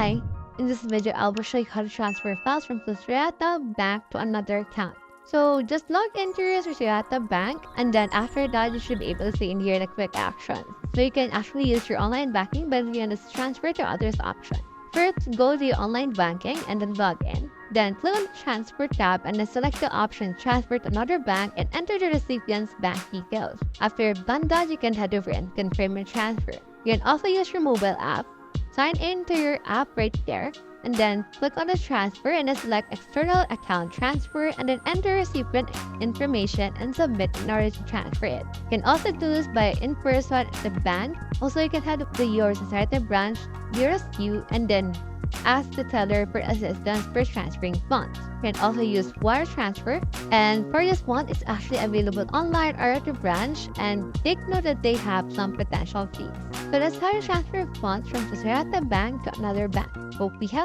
Hi! In this video, I'll show you how to transfer files from Scotia Bank to another account. So just log into your Scotia Bank, and then after that, you should be able to see in here the quick actions. So you can actually use your online banking by doing this transfer to others option. First, go to your online banking and then log in. Then click on the transfer tab and then select the option transfer to another bank and enter the recipient's bank details. After you've done that, you can head over and confirm your transfer. You can also use your mobile app. Sign in to your app right there, and then click on the transfer and then select external account transfer and then enter recipient information and submit in order to transfer it. You can also do this by in person at the bank. Also, you can head to your society branch nearest you and then ask the teller for assistance for transferring funds. You can also use wire transfer, and for this one, it's actually available online or at the branch, and take note that they have some potential fees. So that's how you transfer funds from Scotia Bank to another bank. Hope we helped.